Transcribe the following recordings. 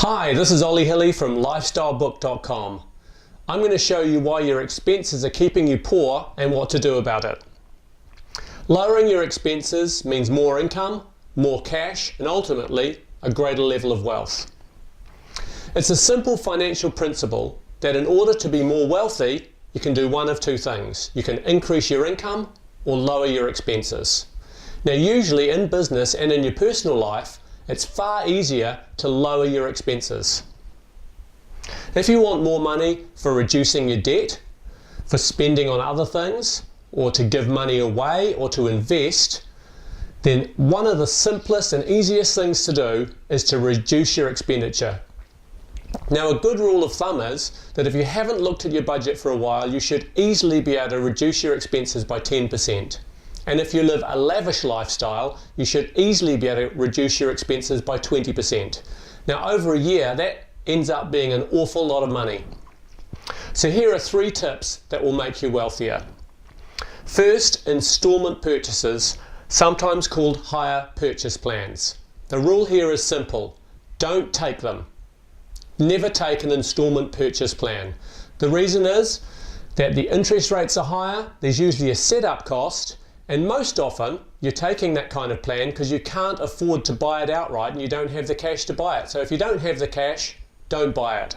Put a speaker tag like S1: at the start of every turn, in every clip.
S1: Hi, this is Ollie Hilly from lifestylebook.com. I'm going to show you why your expenses are keeping you poor and what to do about it. Lowering your expenses means more income, more cash, and ultimately a greater level of wealth. It's a simple financial principle that in order to be more wealthy, you can do one of two things. You can increase your income or lower your expenses. Now usually in business and in your personal life, it's far easier to lower your expenses. If you want more money for reducing your debt, for spending on other things, or to give money away or to invest, then one of the simplest and easiest things to do is to reduce your expenditure. Now a good rule of thumb is that if you haven't looked at your budget for a while, you should easily be able to reduce your expenses by 10%. And if you live a lavish lifestyle, you should easily be able to reduce your expenses by 20%. Now over a year, that ends up being an awful lot of money. So here are 3 tips that will make you wealthier. First, installment purchases, sometimes called hire purchase plans. The rule here is simple. Don't take them. Never take an installment purchase plan. The reason is that the interest rates are higher, there's usually a setup cost, and most often you're taking that kind of plan because you can't afford to buy it outright and you don't have the cash to buy it. So if you don't have the cash, don't buy it.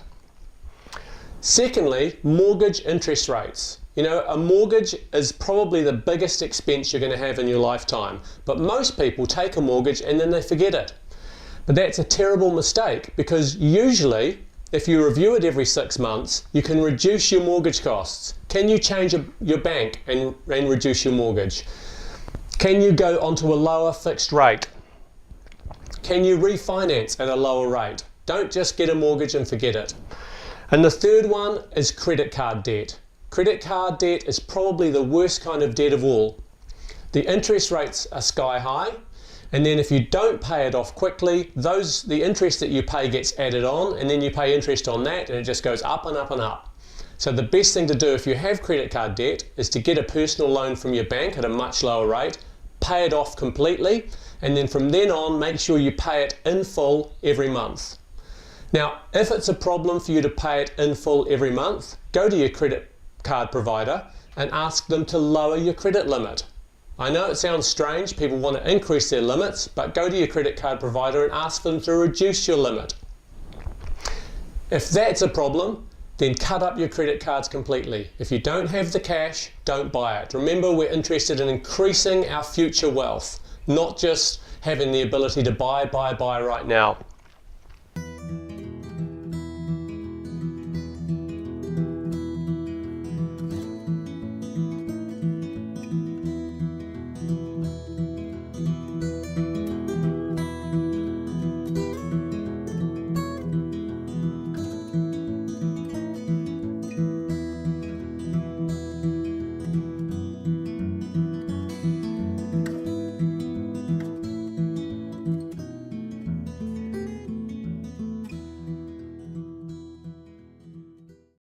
S1: Secondly, mortgage interest rates. You know, a mortgage is probably the biggest expense you're going to have in your lifetime, but most people take a mortgage and then they forget it. But that's a terrible mistake because usually if you review it every 6 months, you can reduce your mortgage costs. Can you change your bank and reduce your mortgage? Can you go onto a lower fixed rate? Can you refinance at a lower rate? Don't just get a mortgage and forget it. And the third one is credit card debt. Credit card debt is probably the worst kind of debt of all. The interest rates are sky high, and then if you don't pay it off quickly, the interest that you pay gets added on, and then you pay interest on that, and it just goes up and up and up. So the best thing to do if you have credit card debt is to get a personal loan from your bank at a much lower rate, pay it off completely, and then from then on make sure you pay it in full every month. Now if it's a problem for you to pay it in full every month, go to your credit card provider and ask them to lower your credit limit. I know it sounds strange, people want to increase their limits, but go to your credit card provider and ask them to reduce your limit. If that's a problem, then cut up your credit cards completely. If you don't have the cash, don't buy it. Remember, we're interested in increasing our future wealth, not just having the ability to buy right now.